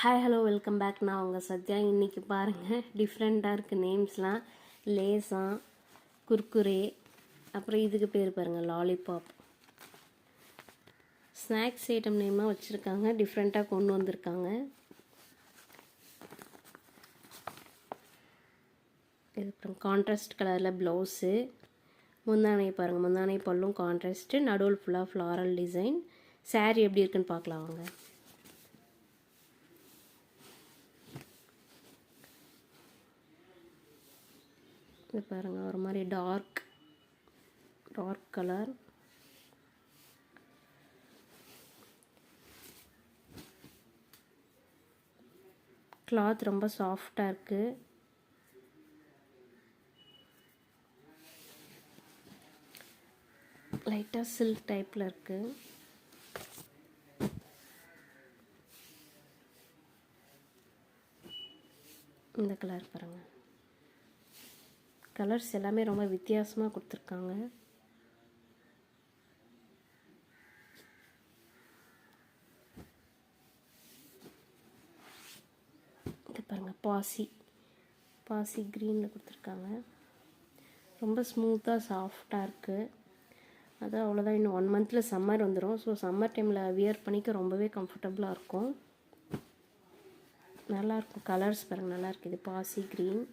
Hi hello welcome back. நான் உங்கள் சத்யா. இன்றைக்கி பாருங்கள், டிஃப்ரெண்ட்டாக இருக்குது நேம்ஸ்லாம். லேஸா, குர்குரே, அப்புறம் இதுக்கு பேர் பாருங்கள் லாலிபாப். ஸ்நாக்ஸ் ஐட்டம் நேமாக வச்சுருக்காங்க, டிஃப்ரெண்ட்டாக கொண்டு வந்திருக்காங்க. இது அப்புறம் கான்ட்ராஸ்ட் கலரில் ப்ளவுஸு. முந்தானை பாருங்கள், முந்தானை பல்லும் கான்ட்ராஸ்ட்டு, நடுவில் ஃபுல்லாக ஃப்ளாரல் டிசைன். சாரீ எப்படி இருக்குன்னு பார்க்கலாம் வாங்க. இது பாருங்கள், ஒரு மாதிரி டார்க் கலர். கிளாத் ரொம்ப சாஃப்டாக இருக்குது. லைட்டாக சில்க் டைப்பில் இருக்குது. இந்த கலர் பாருங்கள். கலர்ஸ் எல்லாமே ரொம்ப வித்தியாசமாக கொடுத்துருக்காங்க. இது பாருங்கள், பாசி க்ரீனில் கொடுத்துருக்காங்க. ரொம்ப ஸ்மூத்தாக சாஃப்டாக இருக்குது. அது அவ்வளோதான். இன்னும் 1 மந்தில் சம்மர் வந்துடும். ஸோ சம்மர் டைமில் வியர் பண்ணிக்க ரொம்பவே கம்ஃபர்டபுளாக இருக்கும். நல்லாயிருக்கும். கலர்ஸ் பாருங்கள், நல்லாயிருக்கு. இது பாசி க்ரீன்,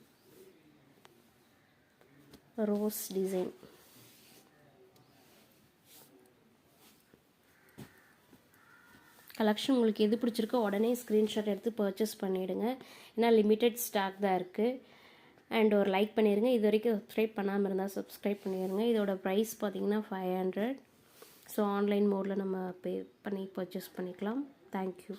ரோஸ் டிசைன். கலெக்ஷன் உங்களுக்கு எது பிடிச்சிருக்கோ உடனே ஸ்க்ரீன்ஷாட் எடுத்து பர்ச்சேஸ் பண்ணிவிடுங்க. ஏன்னா லிமிட்டட் ஸ்டாக் தான் இருக்குது. அண்ட் ஒரு லைக் பண்ணிடுங்க. இது வரைக்கும் சப்ஸ்கிரைப் பண்ணாமல் இருந்தால் சப்ஸ்கிரைப் பண்ணிடுங்க. இதோட ப்ரைஸ் பார்த்திங்கன்னா 500. ஸோ ஆன்லைன் மோடில் நம்ம பே பண்ணி பர்ச்சேஸ் பண்ணிக்கலாம். தேங்க்யூ.